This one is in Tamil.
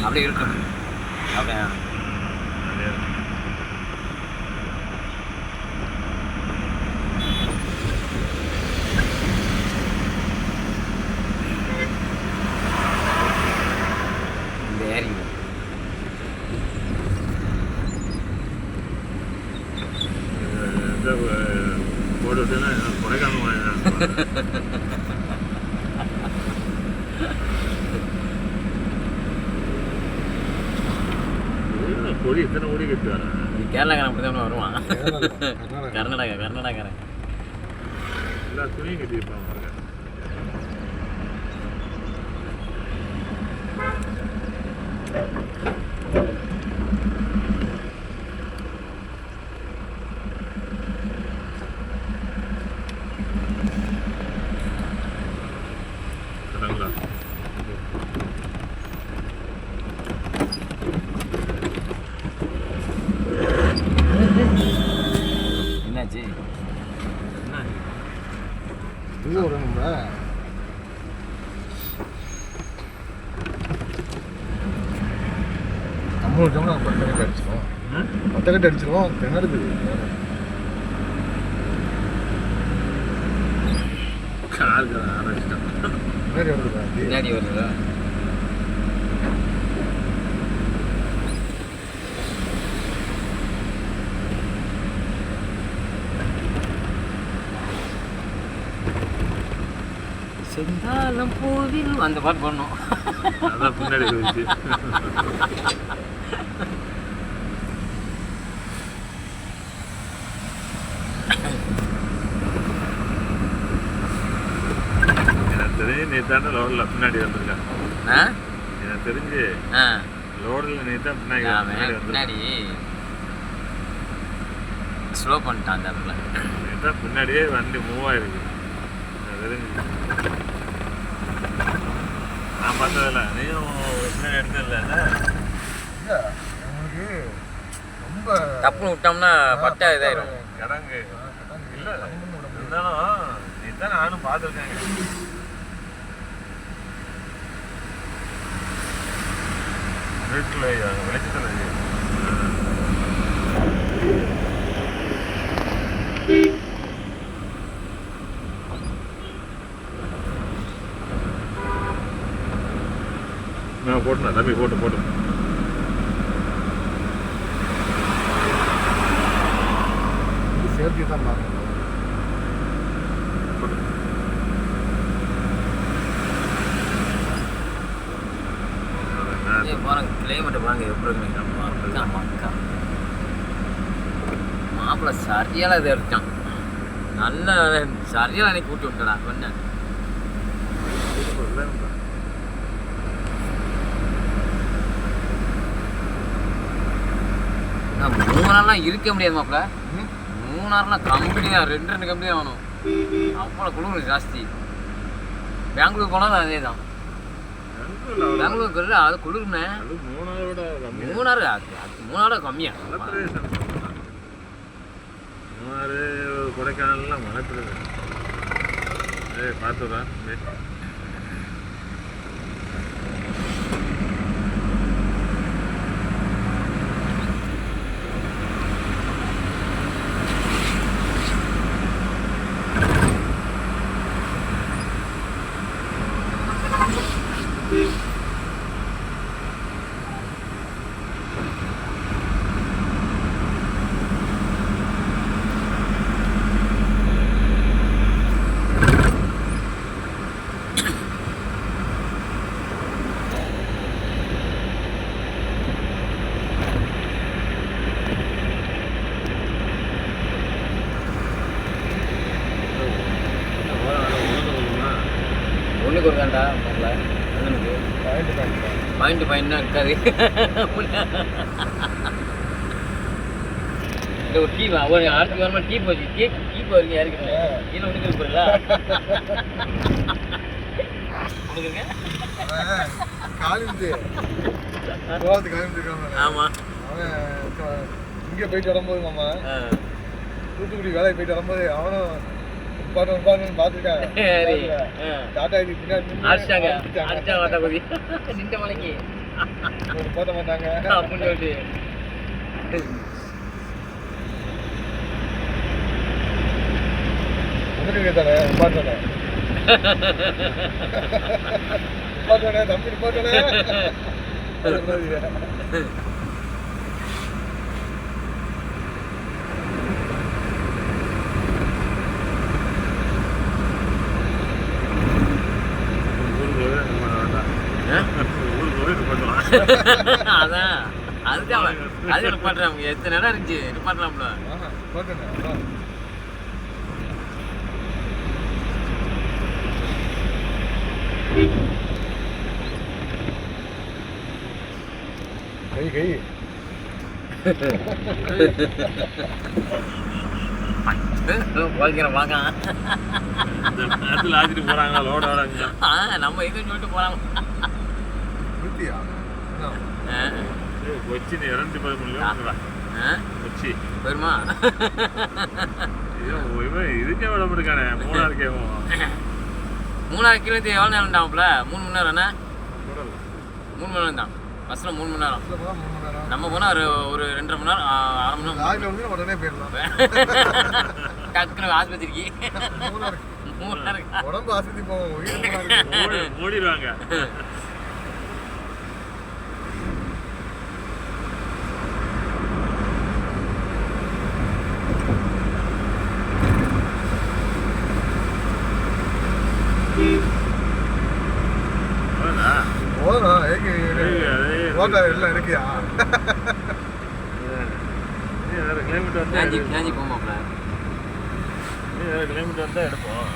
அப்படியே இருக்கும். அப்படியே பொடி எத்தனை ஓடி கட்டு வரேன். கேரளாக்காரன் அப்படி தான் வருவான். கர்நாடகாரன் எல்லா துணியும் கட்டியிருப்பாங்க. என்னாச்சு? இன்னும் ஒரு நம்ம ஜம்னா பட்டக்கட்டு அடிச்சிடும். பட்டக்கட்டு அடிச்சிடும். திணறுது. பின்னாடி வருதா? செந்தாளம் பூவில் அந்த பாட்டு பண்ணோம். அதான் பின்னாடி இருந்துச்சு. எனக்கு தெரிஞ்சு நீ தானே லோடில் பின்னாடி வந்திருக்கேன். எனக்கு தெரிஞ்சு லோடில் நீ தான் பின்னாடி ஸ்லோ பண்ணிட்டான் அந்த இடத்துல. நீ தான் பின்னாடியே வண்டி மூவ் ஆயிருக்கு. தெரிஞ்சு நான் பார்த்ததில்ல. நீயும் பின்னாடி எடுத்ததில்ல. உங்களுக்கு ரொம்ப தப்புன்னு விட்டோம்னா பட்டா இதாயிரும். கிடங்கு இல்லை இருந்தாலும் நீ தான் நானும் பார்த்துருக்கேங்க. வீட்டில் வெளிச்சத்தில் நான் போட்டுனா தம்பி போட்டு சேஃப்டி தான் பார்க்கணும். கிளைமேட் பாருங்க எப்படி மாப்பிள்ள சரியால இதை எடுத்தான். நல்ல சரியால அன்னைக்கு கூட்டி விட்டடா கொஞ்சம். 3 நாள்லாம் இருக்க முடியாது மாப்பிள்ள. 3 நாள்லாம் கம்பெனி தான் 2 கம்பெனி தான் வேணும். அவ்வளோ குளிர் ஜாஸ்தி. பெங்களூர் போனாலும் அதே தான். பெங்களூருக்கு அது குளிர்னே. 3 நாள் கம்மியா. கொடைக்கானல்லாம் மழை பெய்யுது. பார்த்துதான் ஒரு தாண்டா பாயிண்ட் இருக்காது. ஒரு டீ ஒரு அடுத்து வரமா டீ போச்சு. டீ போறீங்க யாருக்குங்க கீழே உனக்கு போறீங்களா? ஆமா இங்கே போயிட்டு வரும்போது மாமா தூத்துக்குடி வேலைக்கு போயிட்டு வரும்போது அவனும் பார்த்துருக்காங்க. டாடா இது பின்னாடி நின்ற மலைக்கு போட்ட மாட்டாங்க அப்படின்னு சொல்லிட்டு வந்துட்டு தானே பாட்டோனே பாட்டோனே தம்பி பாட்டோனே அதான் அதுதான் அது நிப்பாட்டுறாங்க எத்தனை இடம் இருந்துச்சு நிப்பாட்டலாம்ல பாட்டோனே கை கை போய்க்கிறேன் வாங்க நேரத்தில் ஆச்சிட்டு போறாங்க லோட நம்ம எதுவும் சொல்லிட்டு போறாங்க நிறுத்தியா வச்சு நீ 210 மில்லியன் வச்சு வருமா இவன் இதுக்கே விட இருக்கானே 3 கேவும் 3 கிலோ எவ்வளோ நேரம் டாப்ல 3 மணி நேரம் என்ன 3 மணி நேரம் தான் பஸ்ஸில் 3 மணி நேரம் நம்ம போனால் ஒரு 2.5 மணி நேரம் 1/2 மணி நேரம் லாரியில் வந்து உடனே போயிடலாம் டக்குனு ஆஸ்பத்திரிக்கு 3 நேரம் உடம்பு ஆஸ்பத்திரி போவோம் ஓடிடுவாங்க போதும் ஓட்டா எல்லாம் இருக்கியா கிலோமீட்டர் வந்து கேஞ்சி போமாப்ல கிலோமீட்டர் வந்தால் எடுப்போம்